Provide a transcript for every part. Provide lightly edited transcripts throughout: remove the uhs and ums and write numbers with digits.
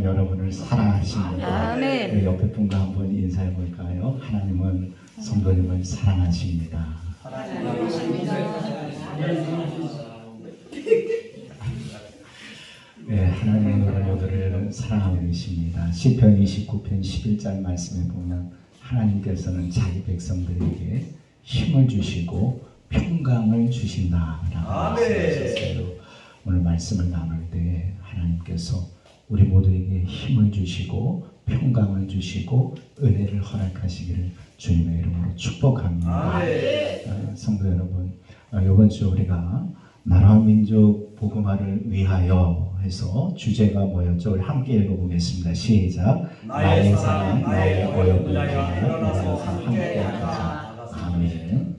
여러분을 사랑하십니다. 아멘. 우리 옆에 분과 한번 인사해 볼까요? 하나님은 성도님을 사랑하십니다. 네, 하나님은 여러분들을 사랑하고 계십니다. 시편 29편 11절 말씀에 보면 하나님께서는 자기 백성들에게 힘을 주시고 평강을 주신다라고 말씀하셨어요. 오늘 말씀을 나눌 때 하나님께서 우리 모두에게 힘을 주시고 평강을 주시고 은혜를 허락하시기를 주님의 이름으로 축복합니다. 성도 여러분, 이번 주 우리가 나라와 민족 복음화를 위하여 해서 주제가 뭐였죠? 우리 함께 읽어보겠습니다. 시작. 나의 사랑, 나의 어여쁜 자야, 나라서 함께 가자. 아멘.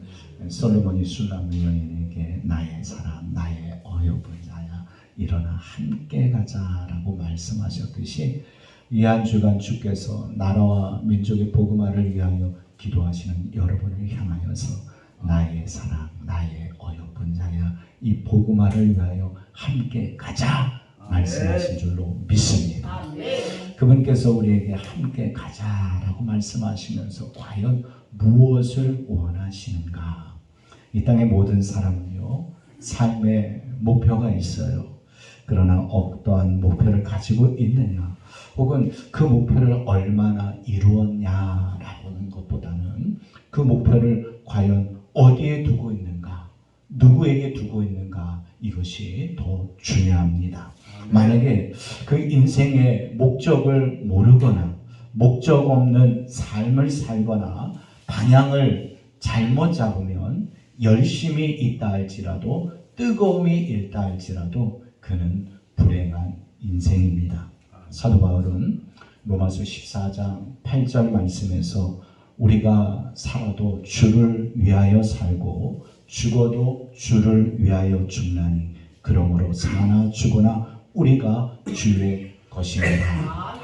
솔로몬이 술람 여인에게 나의 사랑, 나의 어여쁜 자야, 일어나 함께 가자라고 말씀하셨듯이 이 한 주간 주께서 나라와 민족의 복음화를 위하여 기도하시는 여러분을 향하여서 나의 사랑, 나의 어여쁜 자야, 이 복음화를 위하여 함께 가자 말씀하신 줄로 믿습니다. 그분께서 우리에게 함께 가자라고 말씀하시면서 과연 무엇을 원하시는가? 이 땅의 모든 사람은요, 삶의 목표가 있어요. 그러나 어떠한 목표를 가지고 있느냐, 혹은 그 목표를 얼마나 이루었냐라는 것보다는 그 목표를 과연 어디에 두고 있는가, 누구에게 두고 있는가, 이것이 더 중요합니다. 만약에 그 인생의 목적을 모르거나 목적 없는 삶을 살거나 방향을 잘못 잡으면 열심히 있다 할지라도 뜨거움이 있다 할지라도 그는 불행한 인생입니다. 사도 바울은 로마서 14장 8절 말씀에서 우리가 살아도 주를 위하여 살고 죽어도 주를 위하여 죽나니 그러므로 사나 죽으나 우리가 주의 것입니다.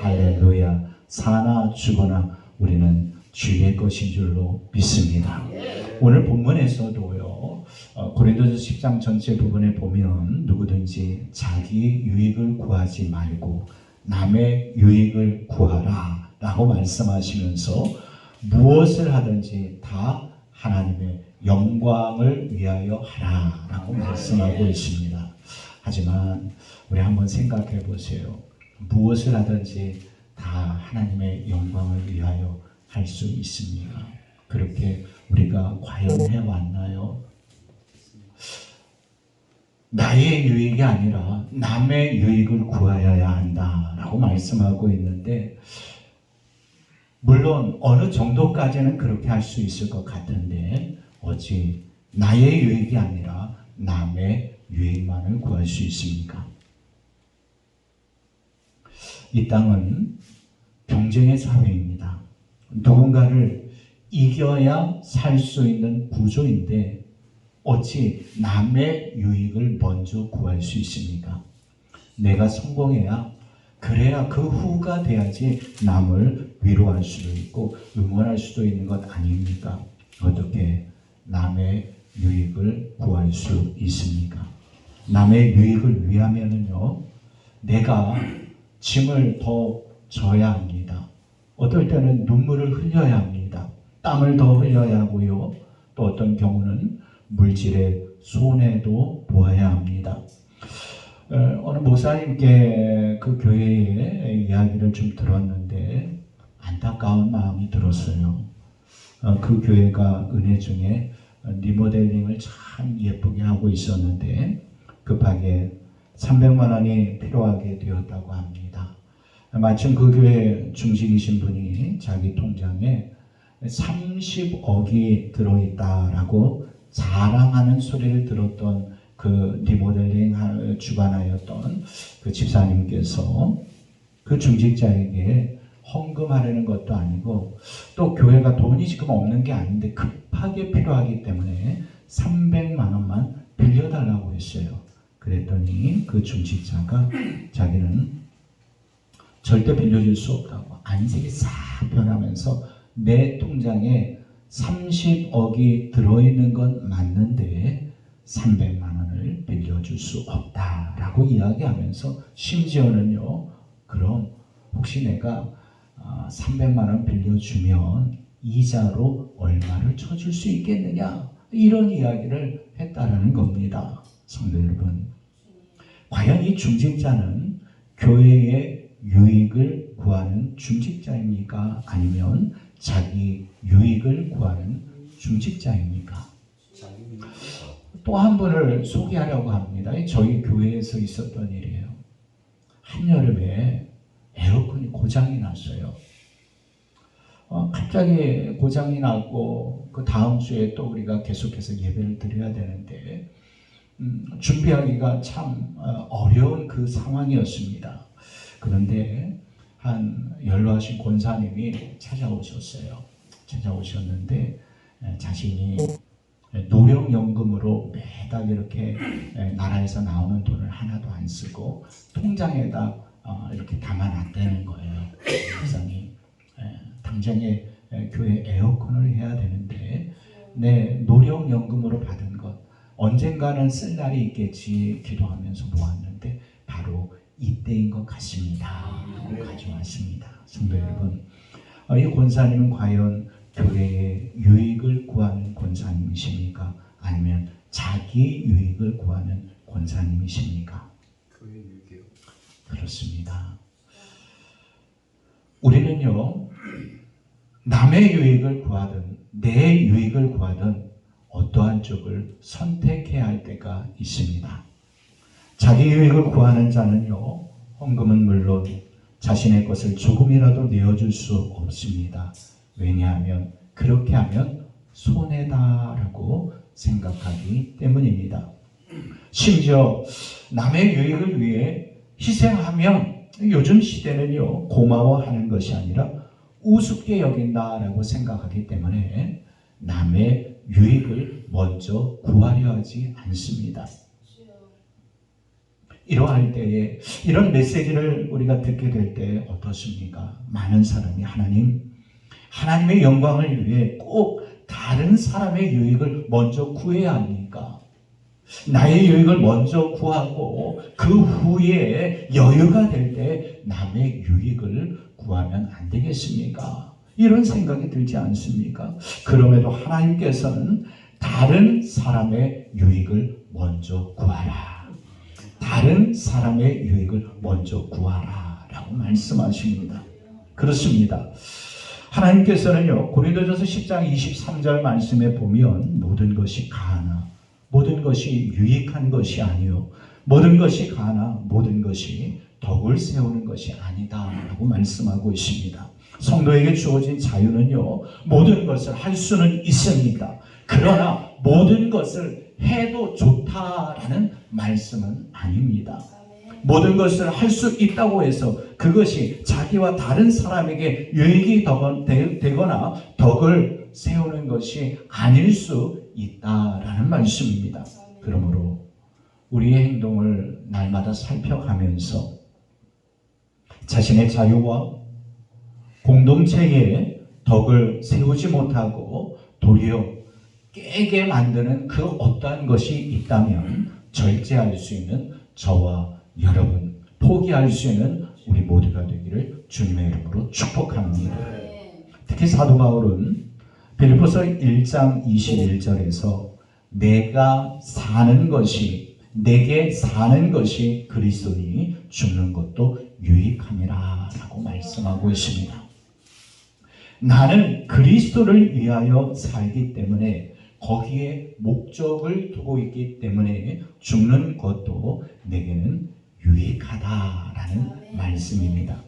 할렐루야. 사나 죽으나 우리는 주의 것인 줄로 믿습니다. 오늘 본문에서도요, 고린도서 10장 전체 부분에 보면 누구든지 자기 유익을 구하지 말고 남의 유익을 구하라 라고 말씀하시면서 무엇을 하든지 다 하나님의 영광을 위하여 하라 라고 말씀하고 있습니다. 하지만 우리 한번 생각해 보세요. 무엇을 하든지 다 하나님의 영광을 위하여 할 수 있습니까? 그렇게 우리가 과연 해왔나요? 나의 유익이 아니라 남의 유익을 구하여야 한다라고 말씀하고 있는데, 물론 어느 정도까지는 그렇게 할 수 있을 것 같은데 어찌 나의 유익이 아니라 남의 유익만을 구할 수 있습니까? 이 땅은 경쟁의 사회입니다. 누군가를 이겨야 살 수 있는 구조인데 어찌 남의 유익을 먼저 구할 수 있습니까? 내가 성공해야, 그래야 그 후가 돼야지 남을 위로할 수도 있고 응원할 수도 있는 것 아닙니까? 어떻게 남의 유익을 구할 수 있습니까? 남의 유익을 위하면은요, 내가 짐을 더 져야 합니다. 어떨 때는 눈물을 흘려야 합니다. 땀을 더 흘려야 하고요. 또 어떤 경우는 물질의 손해도 보아야 합니다. 어느 목사님께 그 교회의 이야기를 좀 들었는데 안타까운 마음이 들었어요. 그 교회가 은혜 중에 리모델링을 참 예쁘게 하고 있었는데 급하게 300만 원이 필요하게 되었다고 합니다. 마침 그 교회 중직이신 분이 자기 통장에 30억이 들어있다라고 자랑하는 소리를 들었던 그 리모델링 주관하였던 그 집사님께서 그 중직자에게 헌금하려는 것도 아니고 또 교회가 돈이 지금 없는 게 아닌데 급하게 필요하기 때문에 300만 원만 빌려달라고 했어요. 그랬더니 그 중직자가 자기는 절대 빌려줄 수 없다고 안색이 싹 변하면서 내 통장에 30억이 들어있는 건 맞는데 300만 원을 빌려줄 수 없다라고 이야기하면서 심지어는요, 그럼 혹시 내가 300만 원 빌려주면 이자로 얼마를 쳐줄 수 있겠느냐, 이런 이야기를 했다라는 겁니다. 성도 여러분, 과연 이 중직자는 교회의 유익을 구하는 중직자입니까? 아니면 자기 유익을 구하는 중직자입니까? 또 한 분을 소개하려고 합니다. 저희 교회에서 있었던 일이에요. 한여름에 에어컨이 고장이 났어요. 갑자기 고장이 나고 그 다음 주에 또 우리가 계속해서 예배를 드려야 되는데 준비하기가 참 어려운 그 상황이었습니다. 그런데 한 연로하신 권사님이 찾아오셨는데 자신이 노령연금으로 매달 이렇게 나라에서 나오는 돈을 하나도 안 쓰고 통장에다 이렇게 담아놨다는 거예요. 세상에 당장에 교회 에어컨을 해야 되는데 내 노령연금으로 받은 것 언젠가는 쓸 날이 있겠지 기도하면서 모았는데 바로 이때인 것 같습니다 하고 가져왔습니다. 성도 여러분, 이 권사님은 과연 교회의 유익을 구하는 권사님이십니까? 아니면 자기 유익을 구하는 권사님이십니까? 교회 유익이요. 그렇습니다. 우리는요, 남의 유익을 구하든 내 유익을 구하든 어떠한 쪽을 선택해야 할 때가 있습니다. 자기 유익을 구하는 자는요, 헌금은 물론 자신의 것을 조금이라도 내어줄 수 없습니다. 왜냐하면 그렇게 하면 손해다라고 생각하기 때문입니다. 심지어 남의 유익을 위해 희생하면 요즘 시대는요, 고마워하는 것이 아니라 우습게 여긴다라고 생각하기 때문에 남의 유익을 먼저 구하려 하지 않습니다. 이러할 때에 이런 메시지를 우리가 듣게 될 때 어떻습니까? 많은 사람이 하나님의 영광을 위해 꼭 다른 사람의 유익을 먼저 구해야 합니까? 나의 유익을 먼저 구하고 그 후에 여유가 될 때 남의 유익을 구하면 안 되겠습니까? 이런 생각이 들지 않습니까? 그럼에도 하나님께서는 다른 사람의 유익을 먼저 구하라. 다른 사람의 유익을 먼저 구하라 라고 말씀하십니다. 그렇습니다. 하나님께서는요, 고린도전서 10장 23절 말씀에 보면 모든 것이 가하나 모든 것이 유익한 것이 아니요 모든 것이 가하나 모든 것이 덕을 세우는 것이 아니다 라고 말씀하고 있습니다. 성도에게 주어진 자유는요, 모든 것을 할 수는 있습니다. 그러나 모든 것을 해도 좋다라는 말씀은 아닙니다. 모든 것을 할 수 있다고 해서 그것이 자기와 다른 사람에게 유익이 되거나 덕을 세우는 것이 아닐 수 있다라는 말씀입니다. 그러므로 우리의 행동을 날마다 살펴가면서 자신의 자유와 공동체에 덕을 세우지 못하고 도리어 깨게 만드는 그 어떠한 것이 있다면 절제할 수 있는 저와 여러분, 포기할 수 있는 우리 모두가 되기를 주님의 이름으로 축복합니다. 특히 사도 바울은 빌립보서 1장 21절에서 내게 사는 것이 그리스도니 죽는 것도 유익함이라 라고 말씀하고 있습니다. 나는 그리스도를 위하여 살기 때문에 거기에 목적을 두고 있기 때문에 죽는 것도 내게는 유익하다라는 말씀입니다.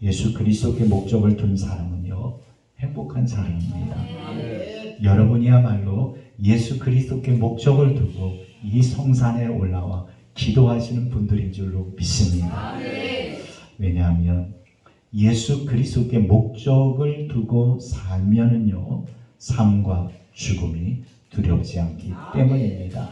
예수 그리스도께 목적을 둔 사람은요, 행복한 사람입니다. 여러분이야말로 예수 그리스도께 목적을 두고 이 성산에 올라와 기도하시는 분들인 줄로 믿습니다. 왜냐하면 예수 그리스도께 목적을 두고 살면은요, 삶과 죽음이 두렵지 않기 때문입니다.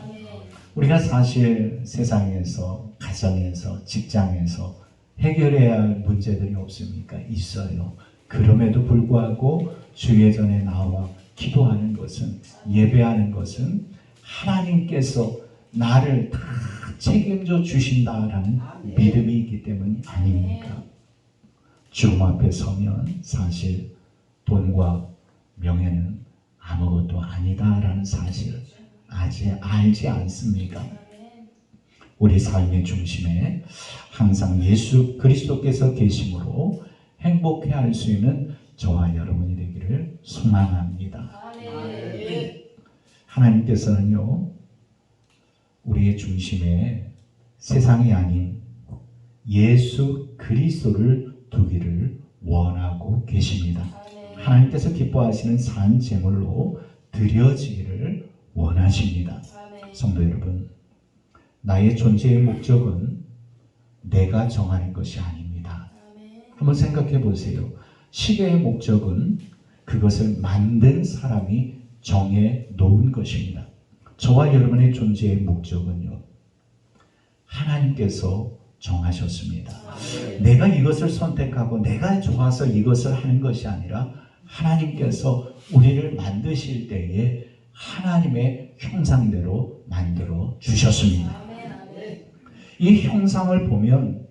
우리가 사실 세상에서, 가정에서, 직장에서 해결해야 할 문제들이 없습니까? 있어요. 그럼에도 불구하고 주의 전에 나와 기도하는 것은, 예배하는 것은 하나님께서 나를 다 책임져 주신다라는 믿음이 있기 때문이 아닙니까? 주님 앞에 서면 사실 돈과 명예는 아무것도 아니다라는 사실을 아직 알지 않습니까? 우리 삶의 중심에 항상 예수 그리스도께서 계심으로 행복해 할 수 있는 저와 여러분이 되기를 소망합니다. 하나님께서는요, 우리의 중심에 세상이 아닌 예수 그리스도를 두기를 원하고 계십니다. 하나님께서 기뻐하시는 산 제물로 드려지기를 원하십니다. 성도 여러분, 나의 존재의 목적은 내가 정하는 것이 아닙니다. 한번 생각해 보세요. 시계의 목적은 그것을 만든 사람이 정해 놓은 것입니다. 저와 여러분의 존재의 목적은요, 하나님께서 정하셨습니다. 내가 이것을 선택하고 내가 좋아서 이것을 하는 것이 아니라 하나님께서 우리를 만드실 때에 하나님의 형상대로 만들어 주셨습니다. 이 형상을 보면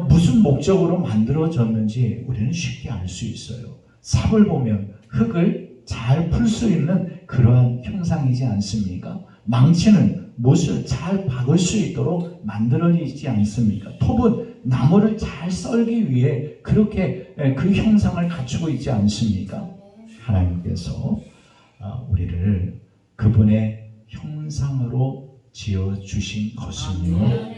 무슨 목적으로 만들어졌는지 우리는 쉽게 알 수 있어요. 삽을 보면 흙을 잘 풀 수 있는 그러한 형상이지 않습니까? 망치는 못을 잘 박을 수 있도록 만들어지지 않습니까? 톱은 나무를 잘 썰기 위해 그렇게 그 형상을 갖추고 있지 않습니까? 하나님께서 우리를 그분의 형상으로 지어주신 것은요,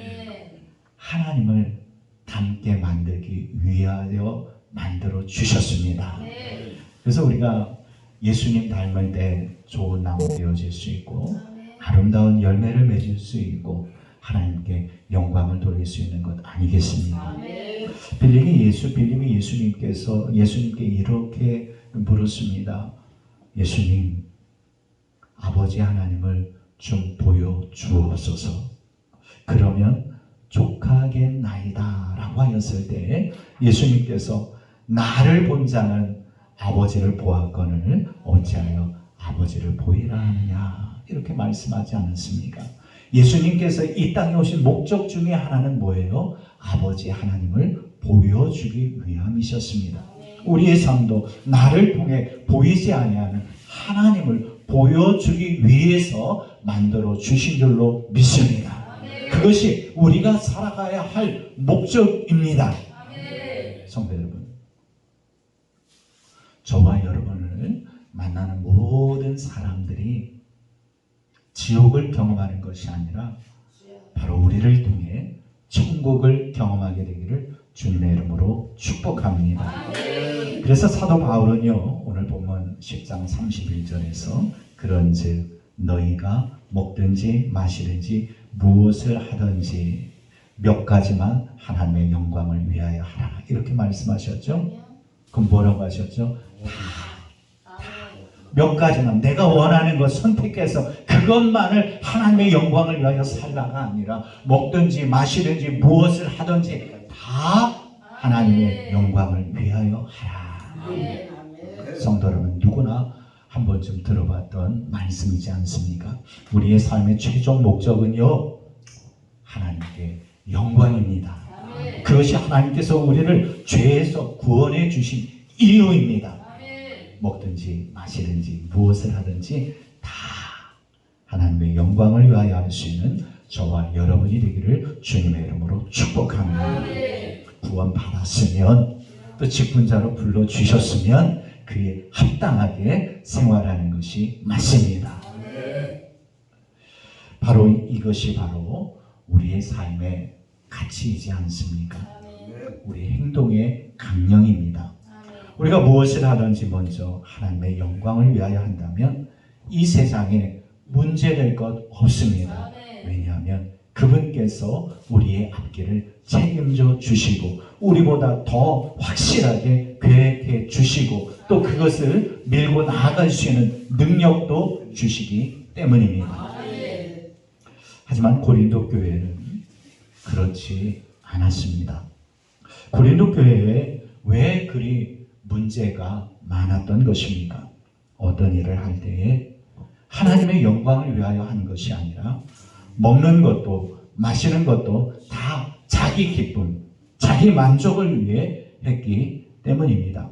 하나님을 닮게 만들기 위하여 만들어 주셨습니다. 그래서 우리가 예수님 닮을 때 좋은 나무 되어질 수 있고 아름다운 열매를 맺을 수 있고 하나님께 영광을 돌릴 수 있는 것 아니겠습니까? 빌림이 예수님께 이렇게 물었습니다. 예수님, 아버지 하나님을 좀 보여주옵소서. 그러면 족하겠나이다 라고 하였을 때 예수님께서 나를 본 자는 아버지를 보았거늘 어찌하여 아버지를 보이라 하느냐, 이렇게 말씀하지 않았습니까? 예수님께서 이 땅에 오신 목적 중에 하나는 뭐예요? 아버지 하나님을 보여주기 위함이셨습니다. 우리의 삶도 나를 통해 보이지 아니하는 하나님을 보여주기 위해서 만들어 주신 줄로 믿습니다. 그것이 우리가 살아가야 할 목적입니다. 성도 여러분, 저와 여러분을 만나는 모든 사람들이 지옥을 경험하는 것이 아니라 바로 우리를 통해 천국을 경험하게 되기를 주님의 이름으로 축복합니다. 그래서 사도 바울은요, 오늘 본문 10장 31절에서 그런즉 너희가 먹든지 마시든지 무엇을 하든지 몇 가지만 하나님의 영광을 위하여 하라, 이렇게 말씀하셨죠. 그럼 뭐라고 하셨죠? 몇 가지만, 내가 원하는 것 선택해서 그것만을 하나님의 영광을 위하여 살라가 아니라 먹든지 마시든지 무엇을 하든지 다 하나님의 영광을 위하여 하라. 성도 여러분, 누구나 한 번쯤 들어봤던 말씀이지 않습니까? 우리의 삶의 최종 목적은요, 하나님께 영광입니다. 그것이 하나님께서 우리를 죄에서 구원해 주신 이유입니다. 먹든지 마시든지 무엇을 하든지 다 하나님의 영광을 위하여 할 수 있는 저와 여러분이 되기를 주님의 이름으로 축복합니다. 구원 받았으면 또 직분자로 불러주셨으면 그에 합당하게 생활하는 것이 맞습니다. 바로 이것이 바로 우리의 삶의 가치이지 않습니까? 우리 행동의 강령입니다. 우리가 무엇을 하든지 먼저 하나님의 영광을 위하여 한다면 이 세상에 문제될 것 없습니다. 왜냐하면 그분께서 우리의 앞길을 책임져 주시고 우리보다 더 확실하게 계획해 주시고 또 그것을 밀고 나아갈 수 있는 능력도 주시기 때문입니다. 하지만 고린도 교회는 그렇지 않았습니다. 고린도 교회에 왜 그리 문제가 많았던 것입니까? 어떤 일을 할 때에 하나님의 영광을 위하여 하는 것이 아니라 먹는 것도 마시는 것도 다 자기 기쁨, 자기 만족을 위해 했기 때문입니다.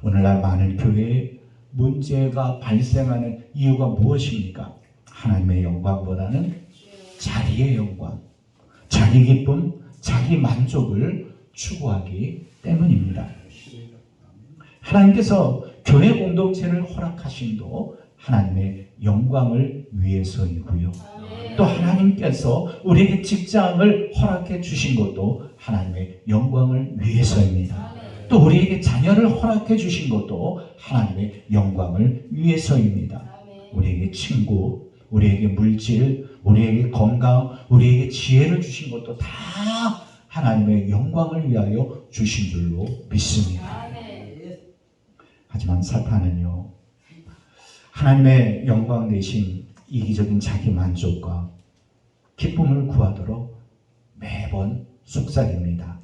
오늘날 많은 교회에 문제가 발생하는 이유가 무엇입니까? 하나님의 영광보다는 자기의 영광, 자기 기쁨, 자기 만족을 추구하기 때문입니다. 하나님께서 교회 공동체를 허락하심도 하나님의 영광을 위해서이고요. 또 하나님께서 우리에게 직장을 허락해 주신 것도 하나님의 영광을 위해서입니다. 또 우리에게 자녀를 허락해 주신 것도 하나님의 영광을 위해서입니다. 우리에게 친구, 우리에게 물질, 우리에게 건강, 우리에게 지혜를 주신 것도 다 하나님의 영광을 위하여 주신 줄로 믿습니다. 하지만 사탄은요, 하나님의 영광 대신 이기적인 자기 만족과 기쁨을 구하도록 매번 속삭입니다.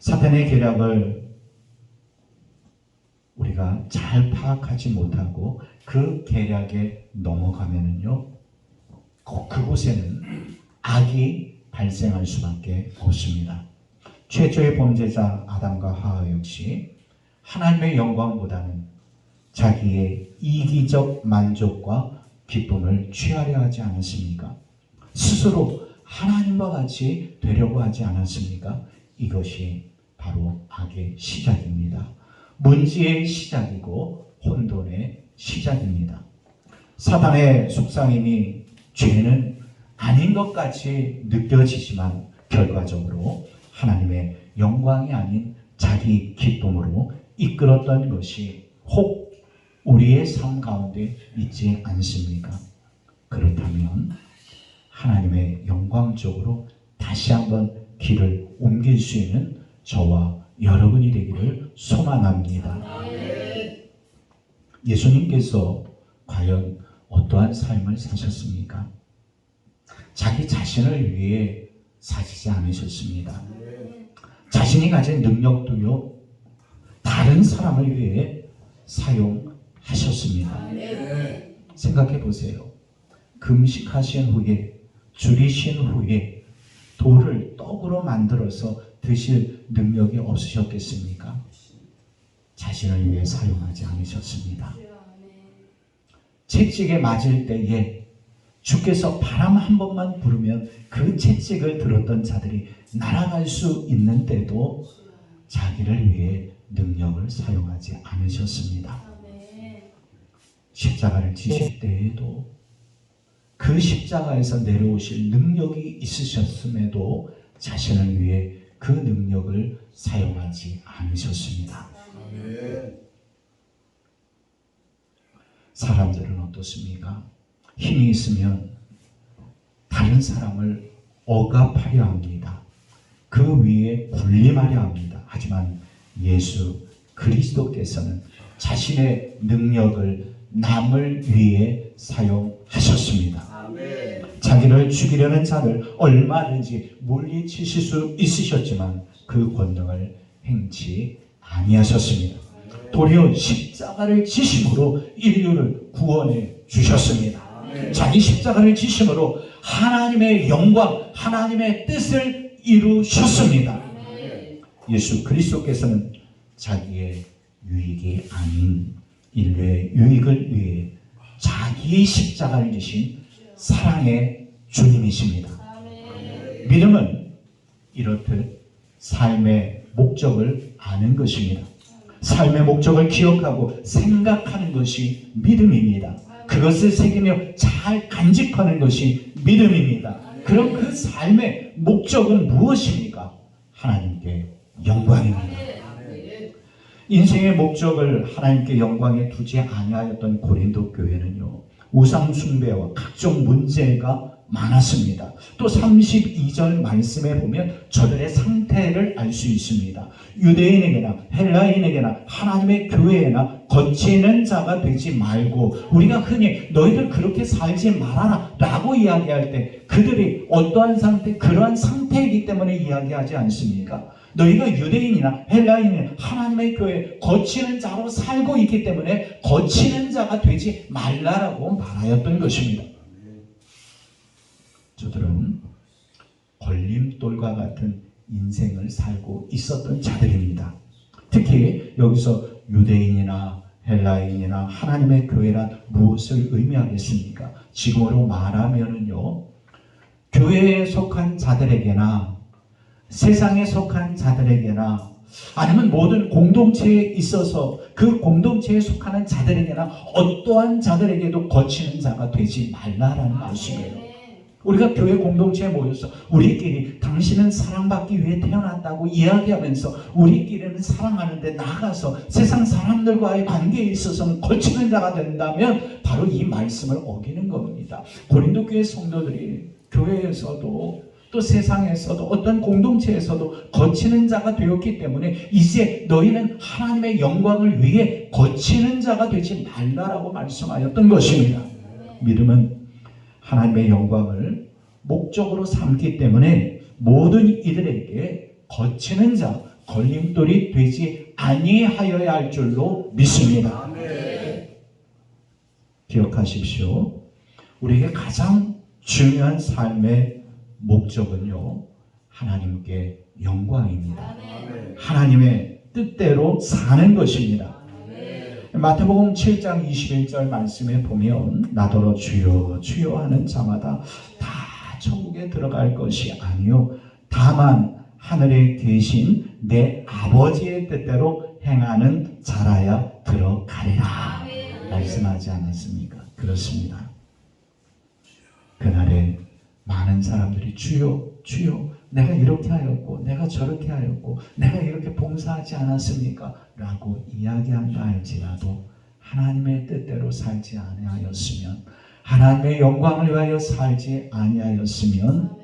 사탄의 계략을 우리가 잘 파악하지 못하고 그 계략에 넘어가면은요, 그곳에는 악이 발생할 수밖에 없습니다. 최초의 범죄자 아담과 하와 역시 하나님의 영광보다는 자기의 이기적 만족과 기쁨을 취하려 하지 않았습니까? 스스로 하나님과 같이 되려고 하지 않았습니까? 이것이 바로 악의 시작입니다. 문제의 시작이고 혼돈의 시작입니다. 사탄의 속삭임이 죄는 아닌 것 같이 느껴지지만 결과적으로 하나님의 영광이 아닌 자기 기쁨으로 이끌었던 것이 혹 우리의 삶 가운데 있지 않습니까? 그렇다면 하나님의 영광 쪽으로 다시 한번 길을 옮길 수 있는 저와 여러분이 되기를 소망합니다. 예수님께서 과연 어떠한 삶을 사셨습니까? 자기 자신을 위해 사시지 않으셨습니다. 자신이 가진 능력도요, 다른 사람을 위해 사용하셨습니다. 생각해 보세요. 금식하신 후에, 줄이신 후에 돌을 떡으로 만들어서 드실 능력이 없으셨겠습니까? 자신을 위해 사용하지 않으셨습니다. 채찍에 맞을 때에 주께서 바람 한 번만 부르면 그 채찍을 들었던 자들이 날아갈 수 있는데도 자기를 위해 능력을 사용하지 않으셨습니다. 십자가를 지실 때에도 그 십자가에서 내려오실 능력이 있으셨음에도 자신을 위해 그 능력을 사용하지 않으셨습니다. 사람들은 어떻습니까? 힘이 있으면 다른 사람을 억압하려 합니다. 그 위에 군림하려 합니다. 하지만 예수 그리스도께서는 자신의 능력을 남을 위해 사용하셨습니다. 자기를 죽이려는 자를 얼마든지 물리치실 수 있으셨지만 그 권능을 행치 아니하셨습니다. 도리어 십자가를 지심으로 인류를 구원해 주셨습니다. 자기 십자가를 지심으로 하나님의 영광, 하나님의 뜻을 이루셨습니다. 예수 그리스도께서는 자기의 유익이 아닌 인류의 유익을 위해 자기의 십자가를 지신 사랑의 주님이십니다. 믿음은 이렇듯 삶의 목적을 아는 것입니다. 삶의 목적을 기억하고 생각하는 것이 믿음입니다. 그것을 새기며 잘 간직하는 것이 믿음입니다. 그럼 그 삶의 목적은 무엇입니까? 하나님께 영광입니다. 인생의 목적을 하나님께 영광에 두지 아니하였던 고린도 교회는요, 우상 숭배와 각종 문제가 많았습니다. 또 32절 말씀에 보면 저들의 상태를 알 수 있습니다. 유대인에게나 헬라인에게나 하나님의 교회에나 거치는 자가 되지 말고, 우리가 흔히 너희들 그렇게 살지 말아라 라고 이야기할 때 그들이 어떠한 상태, 그러한 상태이기 때문에 이야기하지 않습니까? 너희가 유대인이나 헬라인이나 하나님의 교회에 거치는 자로 살고 있기 때문에 거치는 자가 되지 말라라고 말하였던 것입니다. 저들은 걸림돌과 같은 인생을 살고 있었던 자들입니다. 특히 여기서 유대인이나 헬라인이나 하나님의 교회란 무엇을 의미하겠습니까? 지금으로 말하면은요, 교회에 속한 자들에게나 세상에 속한 자들에게나 아니면 모든 공동체에 있어서 그 공동체에 속하는 자들에게나 어떠한 자들에게도 거치는 자가 되지 말라라는 말씀이에요. 우리가 교회 공동체에 모여서 우리끼리 당신은 사랑받기 위해 태어났다고 이야기하면서 우리끼리는 사랑하는데 나가서 세상 사람들과의 관계에 있어서는 거치는 자가 된다면 바로 이 말씀을 어기는 겁니다. 고린도 교회 성도들이 교회에서도 또 세상에서도 어떤 공동체에서도 거치는 자가 되었기 때문에 이제 너희는 하나님의 영광을 위해 거치는 자가 되지 말라라고 말씀하였던 것입니다. 믿음은 하나님의 영광을 목적으로 삼기 때문에 모든 이들에게 거치는 자, 걸림돌이 되지 아니하여야 할 줄로 믿습니다. 기억하십시오. 우리에게 가장 중요한 삶의 목적은요, 하나님께 영광입니다. 하나님의 뜻대로 사는 것입니다. 마태복음 7장 21절 말씀에 보면 나더러 주여 주여 하는 자마다 다 천국에 들어갈 것이 아니요 다만 하늘에 계신 내 아버지의 뜻대로 행하는 자라야 들어가리라 말씀하지 않았습니까? 그렇습니다. 그날에 많은 사람들이 주여 주여 내가 이렇게 하였고 내가 저렇게 하였고 내가 이렇게 봉사하지 않았습니까? 라고 이야기한다 할지라도 하나님의 뜻대로 살지 아니하였으면 하나님의 영광을 위하여 살지 아니하였으면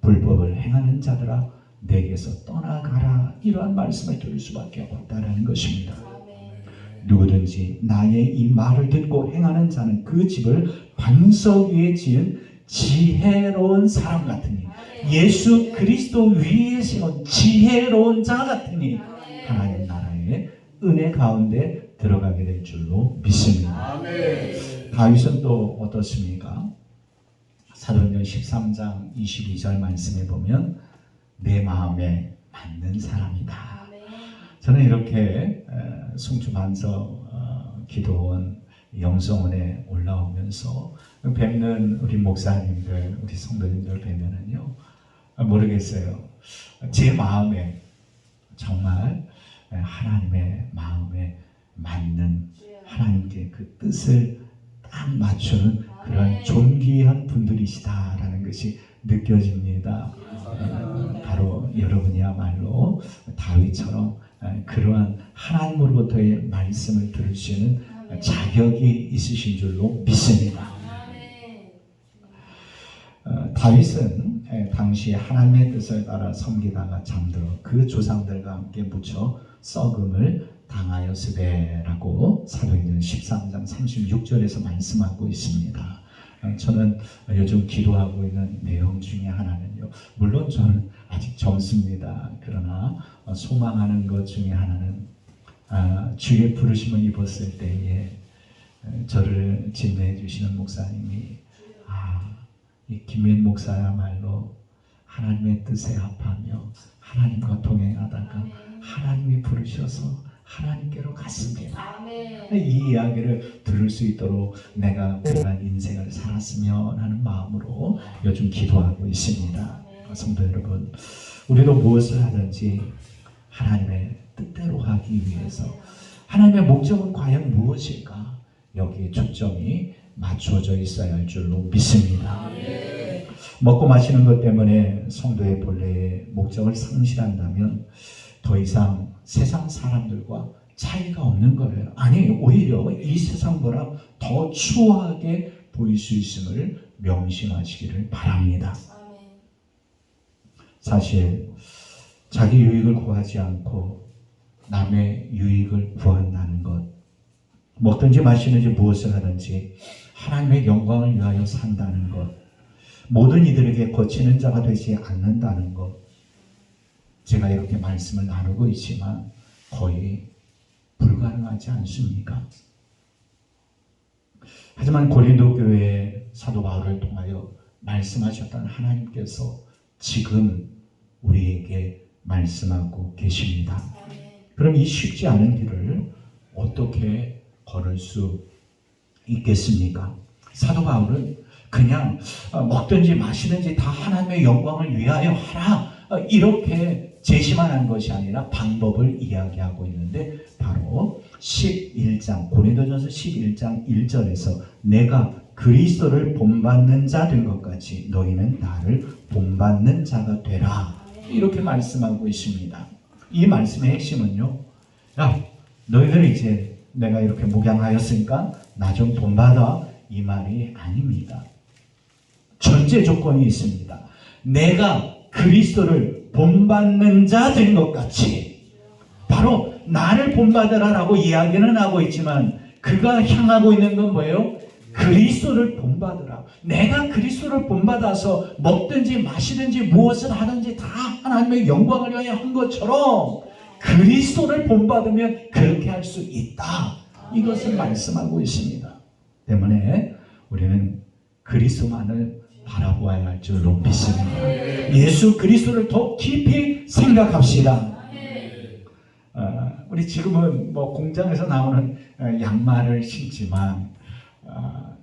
불법을 행하는 자들아 내게서 떠나가라 이러한 말씀을 들을 수밖에 없다라는 것입니다. 누구든지 나의 이 말을 듣고 행하는 자는 그 집을 반석 위에 지은 지혜로운 사람 같으니 예수 그리스도 위에 세운 지혜로운 자 같으니 하나님 나라의 은혜 가운데 들어가게 될 줄로 믿습니다. 다윗은 또 어떻습니까? 사도행전 13장 22절 말씀에 보면 내 마음에 맞는 사람이다. 저는 이렇게 송주만석 기도원 영성원에 올라오면서 뵙는 우리 목사님들, 우리 성도님들 뵈면은요, 모르겠어요. 제 마음에 정말 하나님의 마음에 맞는 하나님께 그 뜻을 딱 맞추는 그런 존귀한 분들이시다라는 것이 느껴집니다. 바로 여러분이야말로 다윗처럼 그러한 하나님으로부터의 말씀을 들을 수 있는 자격이 있으신 줄로 믿습니다. 다윗은 당시 하나님의 뜻을 따라 섬기다가 잠들어 그 조상들과 함께 묻혀 썩음을 당하였으되라고 사도행전 13장 36절에서 말씀하고 있습니다. 저는 요즘 기도하고 있는 내용 중에 하나는요, 물론 저는 아직 젊습니다. 그러나 소망하는 것 중에 하나는 주의 부르심을 입었을 때에 저를 진대해 주시는 목사님이 이 김민 목사야말로 하나님의 뜻에 합하며 하나님과 동행하다가 하나님이 부르셔서 하나님께로 갔습니다. 이 이야기를 들을 수 있도록 내가 그러한 인생을 살았으면 하는 마음으로 요즘 기도하고 있습니다. 성도 여러분, 우리도 무엇을 하든지 하나님의 뜻대로 하기 위해서 하나님의 목적은 과연 무엇일까? 여기에 초점이 맞춰져 있어야 할 줄로 믿습니다. 먹고 마시는 것 때문에 성도의 본래의 목적을 상실한다면 더 이상 세상 사람들과 차이가 없는 거예요. 아니, 오히려 이 세상보다 더 추하게 보일 수 있음을 명심하시기를 바랍니다. 사실 자기 유익을 구하지 않고 남의 유익을 구한다는 것, 먹든지 마시든지 무엇을 하든지 하나님의 영광을 위하여 산다는 것, 모든 이들에게 거치는 자가 되지 않는다는 것, 제가 이렇게 말씀을 나누고 있지만 거의 불가능하지 않습니까? 하지만 고린도 교회의 사도 바울을 통하여 말씀하셨던 하나님께서 지금 우리에게 말씀하고 계십니다. 그럼 이 쉽지 않은 길을 어떻게 걸을 수 있겠습니까? 사도 바울은 그냥 먹든지 마시든지 다 하나님의 영광을 위하여 하라, 이렇게 제시만 한 것이 아니라 방법을 이야기하고 있는데, 바로 11장 고린도전서 11장 1절에서 내가 그리스도를 본받는 자 된 것 같이 너희는 나를 본받는 자가 되라, 이렇게 말씀하고 있습니다. 이 말씀의 핵심은요, 야, 너희들 이제 내가 이렇게 목양하였으니까 나 좀 본받아, 이 말이 아닙니다. 전제 조건이 있습니다. 내가 그리스도를 본받는 자 된 것 같이, 바로 나를 본받으라라고 이야기는 하고 있지만 그가 향하고 있는 건 뭐예요? 그리스도를 본받으라. 내가 그리스도를 본받아서 먹든지 마시든지 무엇을 하든지 다 하나님의 영광을 위하여 한 것처럼 그리스도를 본받으면 그렇게 할 수 있다, 이것을 말씀하고 있습니다. 때문에 우리는 그리스도만을 바라보아야 할 줄로 믿습니다. 예수 그리스도를 더 깊이 생각합시다. 우리 지금은 뭐 공장에서 나오는 양말을 신지만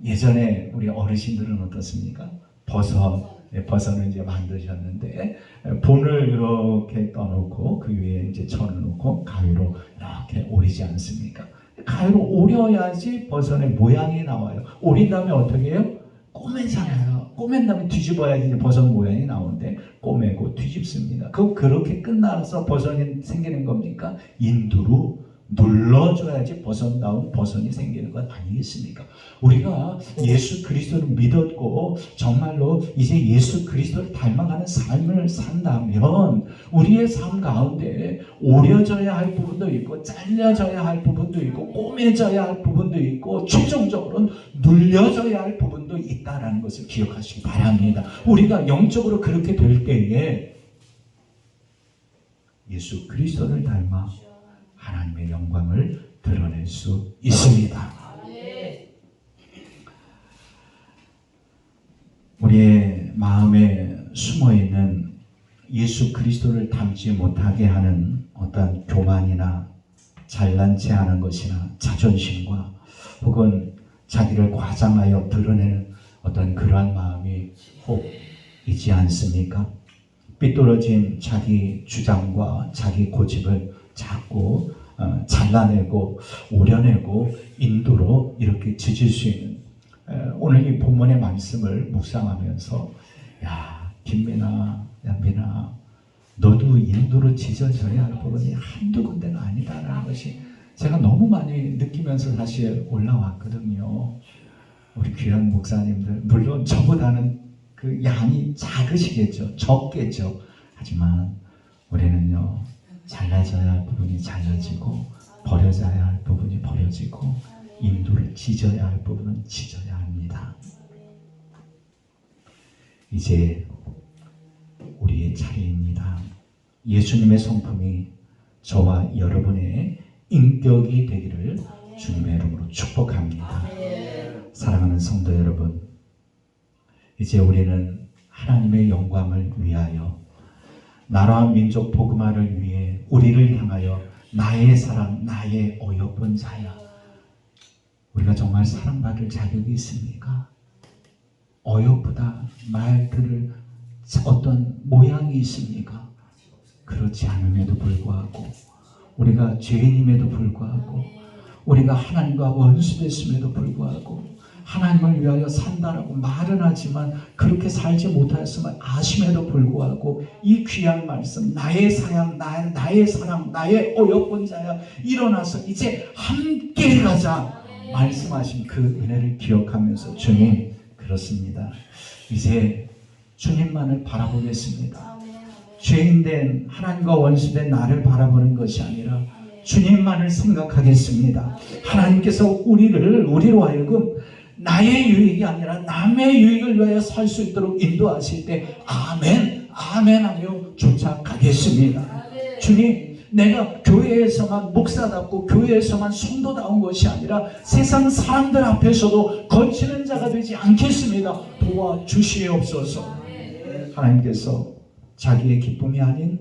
예전에 우리 어르신들은 어떻습니까? 버섯을 이제 만드셨는데 본을 이렇게 떠놓고 그 위에 이제 천을 놓고 가위로 이렇게 오리지 않습니까? 가위로 오려야지 버섯의 모양이 나와요. 오린 다음에 어떻게 해요? 꼬매잖아요. 꼬맨 다음에 뒤집어야지 이제 버섯 모양이 나오는데 꼬매고 뒤집습니다. 그렇게 끝나서 버섯이 생기는 겁니까? 인두로 눌러줘야지 버섯다운 버섯이 생기는 것 아니겠습니까? 우리가 예수 그리스도를 믿었고 정말로 이제 예수 그리스도를 닮아가는 삶을 산다면 우리의 삶 가운데 오려져야 할 부분도 있고 잘려져야 할 부분도 있고 꼬매져야 할 부분도 있고 최종적으로는 눌려져야 할 부분도 있다는 것을 기억하시기 바랍니다. 우리가 영적으로 그렇게 될 때에 예수 그리스도를 닮아 하나님의 영광을 드러낼 수 있습니다. 우리의 마음에 숨어있는 예수 그리스도를 닮지 못하게 하는 어떤 교만이나 잘난 체하는 것이나 자존심과 혹은 자기를 과장하여 드러내는 어떤 그러한 마음이 혹 있지 않습니까? 삐뚤어진 자기 주장과 자기 고집을 자꾸 잘라내고 오려내고 인도로 이렇게 지질 수 있는, 오늘 이 본문의 말씀을 묵상하면서 야 김민아, 야 민아, 너도 인도로 지져져야 할 부분이 한두 군데가 아니다라는 것이 제가 너무 많이 느끼면서 사실 올라왔거든요. 우리 귀한 목사님들 물론 저보다는 그 양이 작으시겠죠, 적겠죠. 하지만 우리는요 잘라져야 할 부분이 잘라지고 버려져야 할 부분이 버려지고 인도를 찢어야 할 부분은 찢어야 합니다. 이제 우리의 차례입니다. 예수님의 성품이 저와 여러분의 인격이 되기를 주님의 이름으로 축복합니다. 사랑하는 성도 여러분, 이제 우리는 하나님의 영광을 위하여 나라와 민족 복음화를 위해 우리를 향하여 나의 사랑, 나의 어여쁜 자야. 우리가 정말 사랑받을 자격이 있습니까? 어여쁘다 말 들을 어떤 모양이 있습니까? 그렇지 않음에도 불구하고, 우리가 죄인임에도 불구하고, 우리가 하나님과 원수됐음에도 불구하고 하나님을 위하여 산다라고 말은 하지만 그렇게 살지 못하였음을 아심에도 불구하고 이 귀한 말씀, 나의 사랑, 나의 사랑, 나의 어여쁜 자야, 일어나서 이제 함께 가자 말씀하신 그 은혜를 기억하면서 주님, 그렇습니다. 이제 주님만을 바라보겠습니다. 죄인된 하나님과 원수된 나를 바라보는 것이 아니라 주님만을 생각하겠습니다. 하나님께서 우리로 하여금 나의 유익이 아니라 남의 유익을 위하여 살 수 있도록 인도하실 때 아멘, 아멘 하며 쫓아가겠습니다. 주님, 내가 교회에서만 목사답고 교회에서만 성도다운 것이 아니라 세상 사람들 앞에서도 거치는 자가 되지 않겠습니다. 도와주시옵소서. 하나님께서 자기의 기쁨이 아닌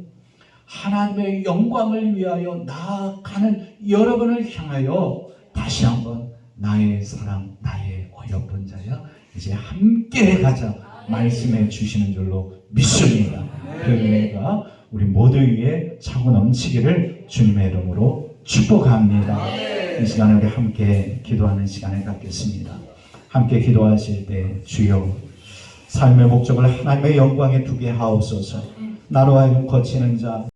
하나님의 영광을 위하여 나아가는 여러분을 향하여 다시 한번 나의 사랑, 나의 어여쁜 자야 이제 함께 가자 말씀해 주시는 줄로 믿습니다. 그 은혜가 우리 모두 위에 차고 넘치기를 주님의 이름으로 축복합니다. 이 시간에 우리 함께 기도하는 시간을 갖겠습니다. 함께 기도하실 때 주여 삶의 목적을 하나님의 영광에 두게 하옵소서. 나로 하여금 거치는 자